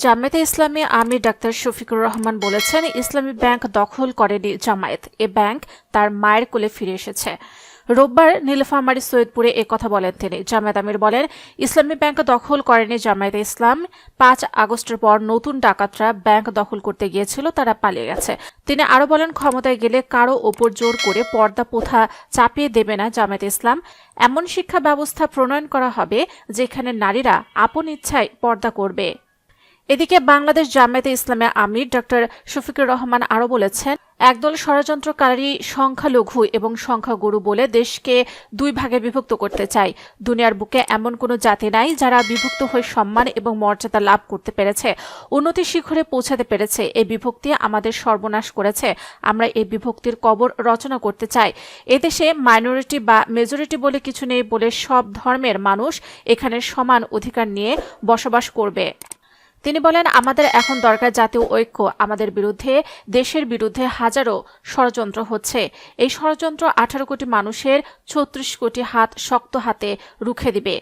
জামায়াতে ইসলামী আমির doctor Shafiqur Rahman বলেছেন, ইসলামী bank দখল করেনি জামায়াত, এ ব্যাংক তার মায়ের কোলে ফিরে এসেছে। রোববার নীলফামারী সৈয়দপুরে কথা বলেন তিনি। জামায়াত আমির বলেন, ইসলামী ব্যাংক দখল করেনি জামায়াতে ইসলাম। 5 আগস্টের পর নতুন ডাকাতরা ব্যাংক দখল করতে গিয়েছিল, তারা পালিয়ে গেছে। তিনি আরো বলেন, ক্ষমতায় গেলে কারো ওপর জোর করে পর্দা প্রথা চাপিয়ে দেবে না জামায়াতে ইসলাম। এমন শিক্ষা ব্যবস্থা প্রণয়ন করা হবে যেখানে নারীরা আপন ইচ্ছায় পর্দা করবে। এদিকে বাংলাদেশ জামায়াতে ইসলামের আমির ডক্টর শফিকুর রহমান আরও বলেছেন, একদল ষড়যন্ত্রকারী সংখ্যালঘু এবং সংখ্যাগুরু বলে দেশকে 2 ভাগে বিভক্ত করতে চায়। দুনিয়ার বুকে এমন কোনো জাতি নাই যারা বিভক্ত হয়ে সম্মান এবং মর্যাদা লাভ করতে পেরেছে, উন্নতির শিখরে পৌঁছাতে পেরেছে। এই বিভক্তি আমাদের সর্বনাশ করেছে। আমরা এই বিভক্তির কবর রচনা করতে চাই। এদেশে মাইনরিটি বা মেজরিটি বলে কিছু নেই বলে সব ধর্মের মানুষ এখানে সমান অধিকার নিয়ে বসবাস করবে। তিনি বলেন, আমাদের এখন দরকার জাতীয় ঐক্য। আমাদের বিরুদ্ধে, দেশের বিরুদ্ধে হাজারো ষড়যন্ত্র হচ্ছে। এই ষড়যন্ত্র 18 কোটি মানুষের 36 কোটি হাত শক্ত হাতে রুখে দিবে।